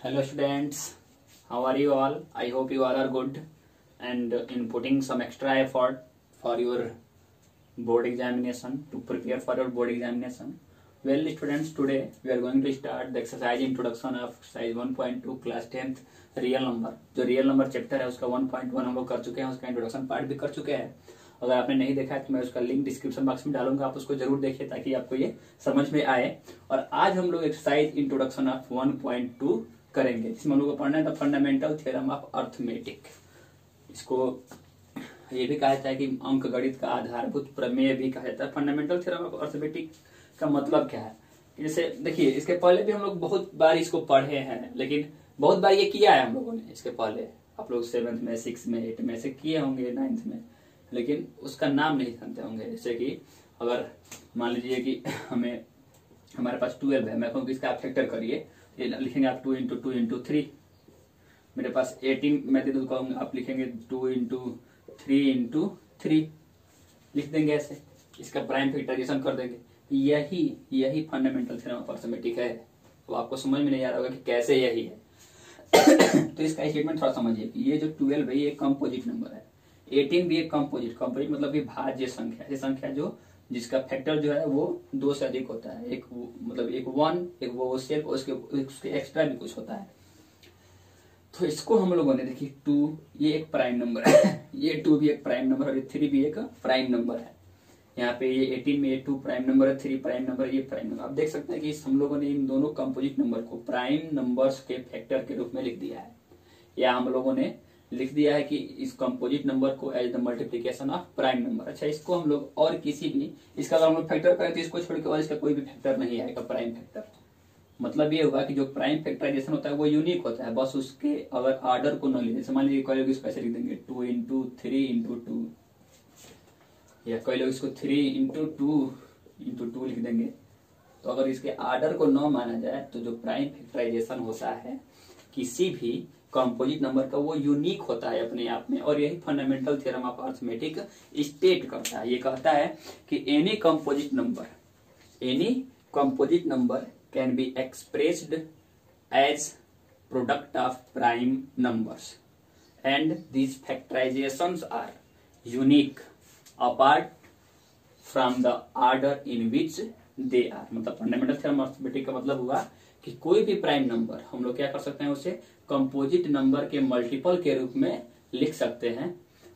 Hello students, how are you all? I hope you all are good and in putting some extra effort for your board examination, to prepare for your board examination. Well students, today we are going to start the exercise introduction of exercise 1.2 class 10th real number. जो real number chapter है उसका 1.1 हम लोग कर चुके हैं, उसका introduction part भी कर चुके हैं. अगर आपने नहीं देखा है तो मैं उसका लिंक डिस्क्रिप्शन बॉक्स में डालूंगा, आप उसको जरूर देखिए ताकि आपको ये समझ में आए. और आज हम लोग एक्सरसाइज इंट्रोडक्शन ऑफ 1.2 करेंगे, जिसमें हम लोग को पढ़ना है the fundamental theorem of arithmetic. इसको ये भी कहा जाता है कि अंक गणित का आधारभूत प्रमेय भी कहा जाता है. फंडामेंटल थ्योरम ऑफ अर्थमेटिक का मतलब क्या है? जैसे देखिए, इसके पहले भी हम लोग बहुत बार इसको पढ़े हैं, लेकिन बहुत बार ये किया है हम लोगों ने. इसके पहले आप लोग 7th में, 6th में, 8th में से किए होंगे, 9th में, लेकिन उसका नाम नहीं जानते होंगे. जैसे कि अगर मान लीजिए कि हमारे पास 12 है, मैं कहूँ कि इसका आप फैक्टर करिए, ये लिखेंगे आप 2 इंटू 2 इंटू 3. मेरे पास 18 मैं दे दूँ, कहूँगा आप लिखेंगे 2 इंटू 3 इंटू 3, लिख देंगे ऐसे. इसका प्राइम फैक्टराइजेशन कर देंगे. यही फंडामेंटल थ्योरम ऑफ अर्थमेटिक है. तो आपको समझ में नहीं आ रहा होगा कि कैसे यही है. तो इसका स्टेटमेंट थोड़ा समझिए कि ये जो 12 है ये एक कंपोजिट नंबर है. 18 भी एक कंपोजिट मतलब कि भाज्य संख्या, ऐसी संख्या जो जिसका फैक्टर जो है वो 2 से अधिक होता है. एक मतलब एक 1, एक वो सेल्फ, उसके एक्स्ट्रा भी कुछ होता है. तो इसको हम लोगों ने देखिए 2 ये एक प्राइम नंबर है, ये 2 भी एक प्राइम नंबर और ये 3 भी एक प्राइम नंबर है. यहाँ पे ये 18 में ये 2 प्राइम नंबर है, 3 प्राइम नंबर, ये प्राइम नंबर. आप देख सकते हैं कि हम लोगों ने इन दोनों कंपोजिट नंबर को प्राइम नंबर्स के फैक्टर के रूप में लिख दिया है, या हम लोगों ने लिख दिया है कि इस कंपोजिट नंबर को as the multiplication of prime number. अच्छा, इसको हम लोग और किसी भी, इसका अगर हम लोग फैक्टर करें तो इसको छोड़ के और इसका कोई भी फैक्टर नहीं आएगा प्राइम फैक्टर. मतलब ये होगा कि जो प्राइम फैक्टराइजेशन होता है वो यूनिक होता है, बस उसके अगर ऑर्डर को न ले. जैसे मान लीजिए कोई लोग इसको ऐसे लिख देंगे 2 इंटू 3 इंटू 2, या कोई लोग इसको 3 इंटू 2 लिख देंगे. तो अगर इसके ऑर्डर को न माना जाए तो जो प्राइम फैक्टराइजेशन होता है किसी भी कंपोजिट नंबर का, वो यूनिक होता है अपने आप में. और यही fundamental theorem of arithmetic state करता है. ये कहता है कि any composite number can be expressed as product of prime numbers and these factorisations are unique apart from the order in which they are. मतलब फंडामेंटल थ्योरम ऑफ अर्थमेटिक का मतलब हुआ कि कोई भी प्राइम नंबर हम लोग क्या कर सकते हैं, उसे कंपोजिट नंबर के मल्टीपल के रूप में लिख सकते हैं,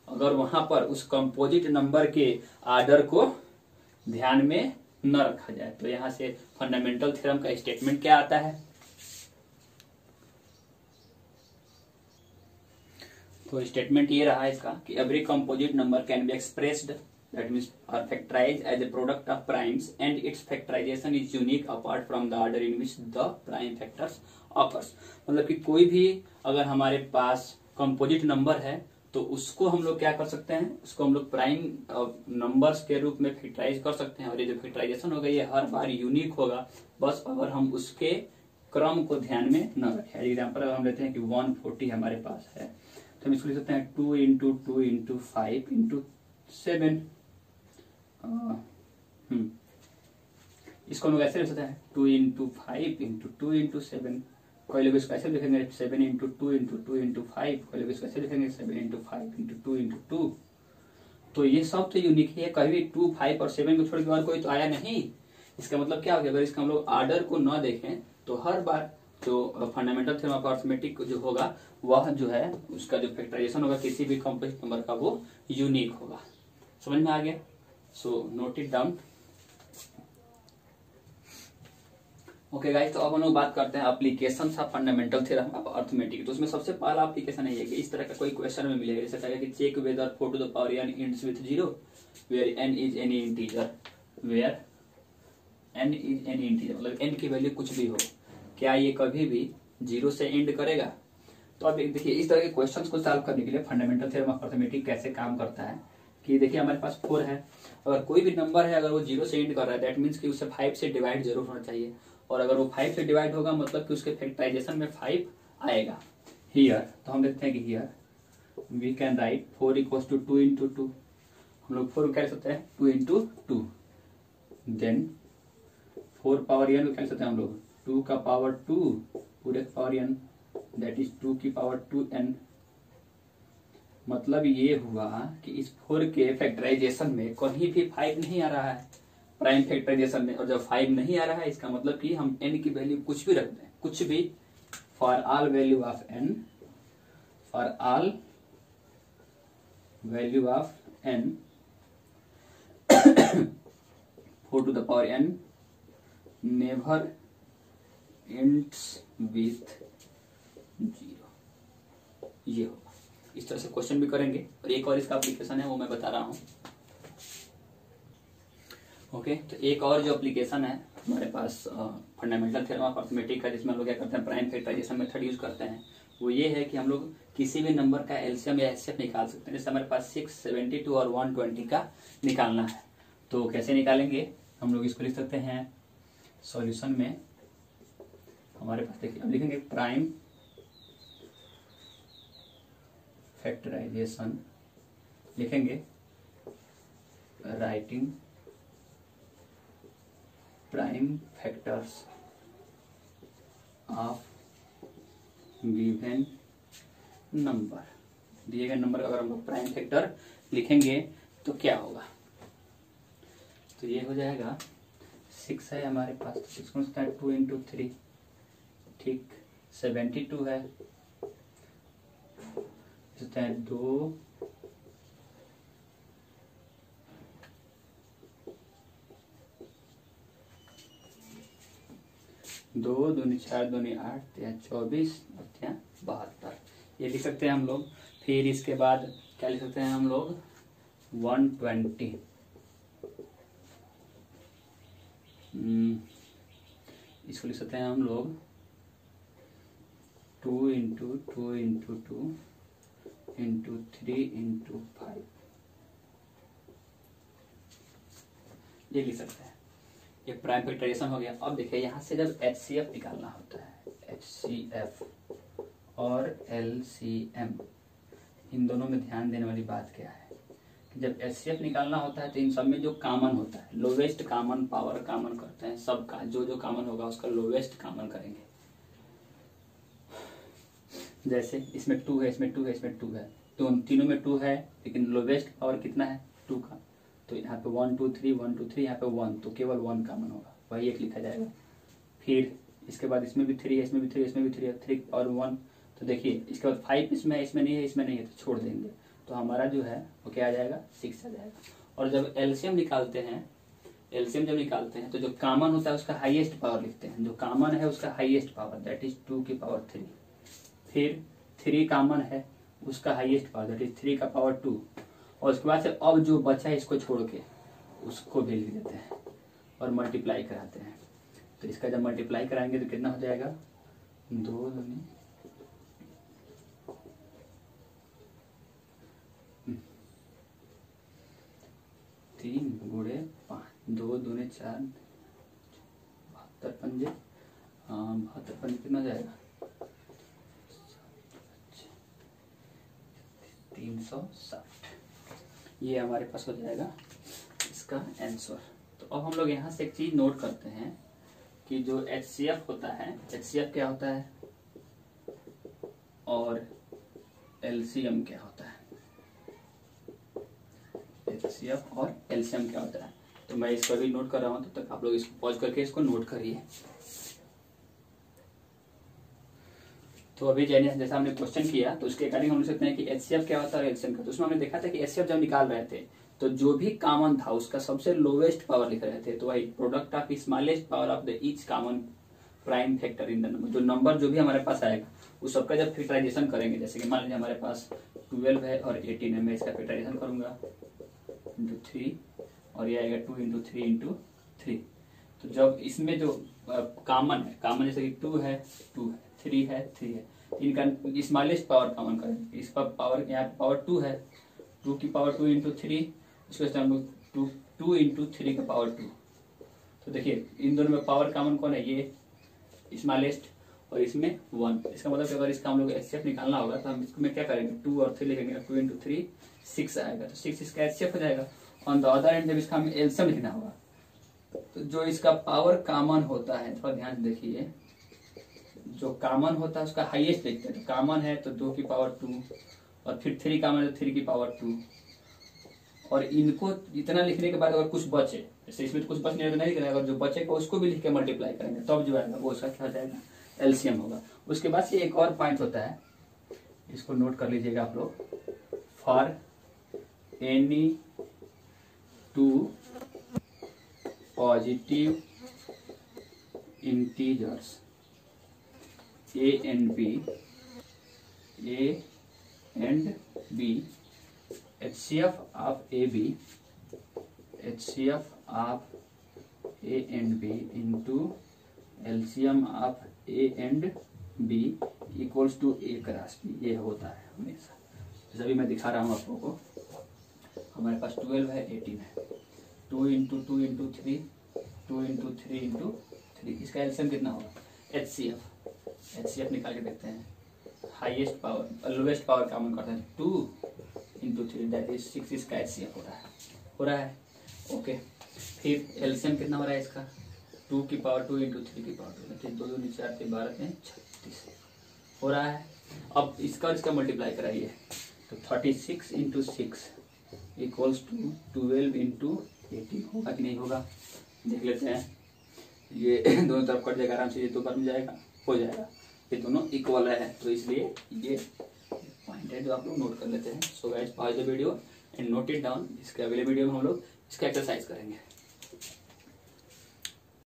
अगर वहां पर उस कंपोजिट नंबर के ऑर्डर को ध्यान में न रखा जाए. तो यहां से फंडामेंटल थ्योरम का स्टेटमेंट क्या आता है? तो स्टेटमेंट ये रहा इसका कि every composite number can be expressed, that means are factorized as a product of primes and its factorization is unique apart from the order in which the prime factors occurs. मतलब कि कोई भी अगर हमारे पास कंपोजिट नंबर है तो उसको हम लोग क्या कर सकते हैं, उसको हम लोग प्राइम नंबर्स के रूप में फैक्टराइज कर सकते हैं. और ये जो फैक्टराइजेशन होगा ये हर बार यूनिक होगा, बस अगर हम उसके क्रम को ध्यान में न रखें. एग्जाम्पल अगर हम लेते हैं कि 140 हमारे पास है तो हम इसको लिख सकते हैं 2 इंटू 2 इंटू 5 इंटू 7. इसको हम लोग ऐसे लिख सकते हैं 2 इंटू 5 इंटू 2 इंटू 7. कोई लोग इसको ऐसे लिखेंगे 7 इंटू 2 इंटू 2 इंटू 5. कोई लोग इसको ऐसे लिखेंगे 7 इंटू 5 इंटू 2 इंटू 2. तो ये सब तो यूनिक है, कभी भी 2, 5 और 7 को छोड़ के और कोई तो आया नहीं. इसका मतलब क्या हो गया, अगर इसका हम लोग ऑर्डर को न देखें तो हर बार जो फंडामेंटल थ्योरम ऑफ अर्थमेटिक जो होगा वह जो है उसका जो फैक्टराइजेशन होगा किसी भी कंपोजिट नंबर का वो यूनिक होगा. समझ में आ गया? So note it down. Okay guys, तो अब हम लोग बात करते हैं applications of fundamental theorem of arithmetic. तो उसमें सबसे पहला एप्लीकेशन है ये कि इस तरह का कोई क्वेश्चन में मिलेगा, जैसे कहेगा कि check whether 4 to the power n ends with 0 where n is any integer, where n is any integer, मतलब n की वैल्यू कुछ भी हो, क्या ये कभी भी 0 से एंड करेगा? तो अब देखिए इस तरह के क्वेश्चंस को सॉल्व करने के लिए फंडामेंटल थ्योरम ऑफ अर्थमेटिक कैसे काम करता है कि देखिए हमारे पास 4 है, अगर कोई भी नंबर है अगर वो 0 से एंड कर रहा है दैट मीन्स कि उसे 5 से डिवाइड जरूर होना चाहिए. और अगर वो 5 से डिवाइड होगा मतलब कि उसके फैक्टराइजेशन में 5 आएगा. हियर तो हम देखते हैं कि here we can write 4 equals to 2 into 2. हम लोग 4 कह सकते हैं 2 इंटू 2. देन 4 पावर n को कह सकते हैं हम लोग 2 का पावर 2 पूरे का पावर n दैट इज 2 की पावर 2n। मतलब ये हुआ कि इस 4 के फैक्टराइजेशन में कहीं भी 5 नहीं आ रहा है प्राइम फैक्टराइजेशन में, और जब 5 नहीं आ रहा है इसका मतलब कि हम n की वैल्यू कुछ भी रख दें, कुछ भी, for all value of n, for all value of n 4 to the power n never ends with 0। ये होगा। इस तरह से क्वेश्चन भी करेंगे, और एक और इसका एप्लीकेशन है वो मैं बता रहा हूँ। ओके, तो एक और जो एप्लीकेशन है हमारे पास फंडामेंटल थ्योरम ऑफ अरिथमेटिक का, जिसमें हम लोग क्या करते हैं प्राइम फैक्टराइजेशन मेथड यूज करते हैं, वो ये है कि हम लोग किसी भी नंबर का एलसीएम या एचसीएफ निकाल सकते हैं। जैसे हमारे पास 6, 72 और 120 का निकालना है, तो कैसे निकालेंगे हम लोग इसको लिख सकते हैं सॉल्यूशन में। हमारे पास देखिए, अब लिखेंगे प्राइम फैक्टराइजेशन, लिखेंगे writing prime factors of given number. दिए गए नंबर का अगर हम लोग प्राइम फैक्टर लिखेंगे तो क्या होगा, तो ये हो जाएगा 6 है हमारे पास, तो 6 को 2 into 3, ठीक। 72 है, 2, 2 दूनी 4 दूनी 8 या 24 और या 72, ये लिख सकते हैं हम लोग। फिर इसके बाद क्या लिख सकते हैं हम लोग 120, इसको लिख सकते हैं हम लोग 2 into 2 into 2 into 3 into 5, ये लिख सकते हैं। ये प्राइम फैक्टराइजेशन हो गया। अब देखिए यहाँ से जब HCF निकालना होता है, HCF और LCM, इन दोनों में ध्यान देने वाली बात क्या है कि जब HCF निकालना होता है तो इन सब में जो कॉमन होता है, लोवेस्ट कॉमन पावर कॉमन करते हैं सबका, जो जो कॉमन होगा उसका लोवेस्ट कॉमन करेंगे। जैसे इसमें 2 है, इसमें 2 है, इसमें 2 है, तो उन तीनों में 2 है, लेकिन लोवेस्ट पावर कितना है 2 का, तो यहाँ पे 1 2 3 1 2 3, यहाँ पे 1, तो केवल 1 कॉमन होगा, वही एक लिखा जाएगा। फिर इसके बाद इसमें भी 3 है, इसमें भी 3 है, इसमें भी 3 है, 3 और 1, तो देखिए इसके बाद 5 इसमें है, इसमें नहीं है, इसमें नहीं है, तो छोड़ देंगे, तो हमारा जो है वो क्या आ जाएगा 6 आ जाएगा। और जब एलसीएम निकालते हैं, एलसीएम जब निकालते हैं तो जो कॉमन होता है उसका हाईएस्ट पावर लिखते हैं, जो कॉमन है उसका हाईएस्ट पावर दैट इज 2 की पावर 3, फिर 3 कॉमन है उसका हाईएस्ट पावर दैट इज 3 का पावर 2, और उसके बाद से अब जो बचा है इसको छोड़ के उसको भी लिख देते हैं और मल्टीप्लाई कराते हैं। तो इसका जब मल्टीप्लाई कराएंगे तो कितना हो जाएगा 2 दूनी 3 गुणे 5, 2 दूनी 4, 72 पंजे, 72 पंजे कितना हो जाएगा 360, ये हमारे पास हो जाएगा इसका आंसर। तो अब हम लोग यहाँ से एक चीज नोट करते हैं कि जो HCF होता है, HCF क्या होता है और LCM क्या होता है, HCF और LCM क्या होता है। तो मैं इसको भी नोट कर रहा हूँ, तब तक आप लोग इसको पॉज करके इसको नोट करिए। तो अभी जैसा हमने क्वेश्चन किया तो उसके अकॉर्डिंग हम लिख सकते हैं कि HCF क्या होता है और LCM क्या, तो उसमें हमने देखा था कि HCF जब निकाल रहे थे तो जो भी कॉमन था उसका सबसे लोवेस्ट पावर लिख रहे थे, तो वही product of smallest power of the each common prime factor in the number, जो नंबर जो भी हमारे पास आएगा उस सबका जब फैक्टराइजेशन करेंगे, जैसे कि मान लीजिए हमारे पास 12 है और 18 है, मैं इसका फैक्टराइजेशन करूंगा इंटू 3 और ये आएगा 2 इंटू 3 इंटू 3। तो जब इसमें जो कॉमन है, कॉमन जैसे कि 2 है 2 है, 3 है 3 है, इनका स्मॉलेस्ट पावर कॉमन करेंगे। इस पर पावर यहाँ पे पावर 2 है, 2 की पावर 2 इंटू 3, इसको हम लोग 2 इंटू 3 का पावर 2। तो देखिए इन दोनों में पावर कॉमन कौन है, ये स्मॉलेस्ट और इसमें 1। इसका मतलब अगर इसका हम लोग HCF निकालना होगा तो हम इसको में क्या करेंगे 2 और 3 लिखेंगे, 2 इंटू 3 6 आएगा, तो 6 इसका HCF हो जाएगा। ऑन द अदर एंड जब इसका हमें LCM लिखना होगा तो जो इसका पावर कॉमन होता है, थोड़ा ध्यान देखिए, जो कॉमन होता है उसका हाईएस्ट देखते हैं। तो कॉमन है तो 2 की पावर 2, और फिर 3 कॉमन है तो 3 की पावर 2। और इनको इतना लिखने के बाद अगर कुछ बचे, जैसे इसमें कुछ बचने तो नहीं करेंगे, अगर जो बचेगा उसको भी लिख के मल्टीप्लाई करेंगे, तब जो आएगा वो उसका क्या हो जाएगा, एलसीएम होगा। उसके बाद से एक और पॉइंट होता है, इसको नोट कर लीजिएगा आप लोग। For any 2 positive integers a and b, HCF of AB, HCF of A and B into LCM of A and B equals to A cross B, ये होता है हमेशा। जैसे अभी मैं दिखा रहा हूँ आप लोगों को, हमारे पास 12 है, 18 है, 2 इंटू 2 इंटू 3, 2 इंटू 3 इंटू 3, इसका एलसीएम कितना होगा, HCF निकाल के देखते हैं। Highest power lowest power common करते हैं, 2 इंटू 3 दैट इज 6, इसका HCF हो रहा है। ओके, फिर एलसीएम कितना हो रहा है इसका, 2 की पावर 2 इंटू 3 की पावर 2, 2 2 4 3 12 3 36 हो रहा है। अब इसका और इसका मल्टीप्लाई कराइए तो 36 इंटू 6 इक्वल्स टू 12 इंटू 18 होगा कि नहीं होगा, देख लेते हैं। ये दोनों तरफ कट जाएगा आराम से, ये तो बन जाएगा, हो जाएगा, ये दोनों इक्वल है, तो इसलिए ये पॉइंट है जो आप लोग नोट कर लेते हैं। So guys, pause the video and note it down. इसके अगले वीडियो में हम लोग इसका एक्सरसाइज करेंगे।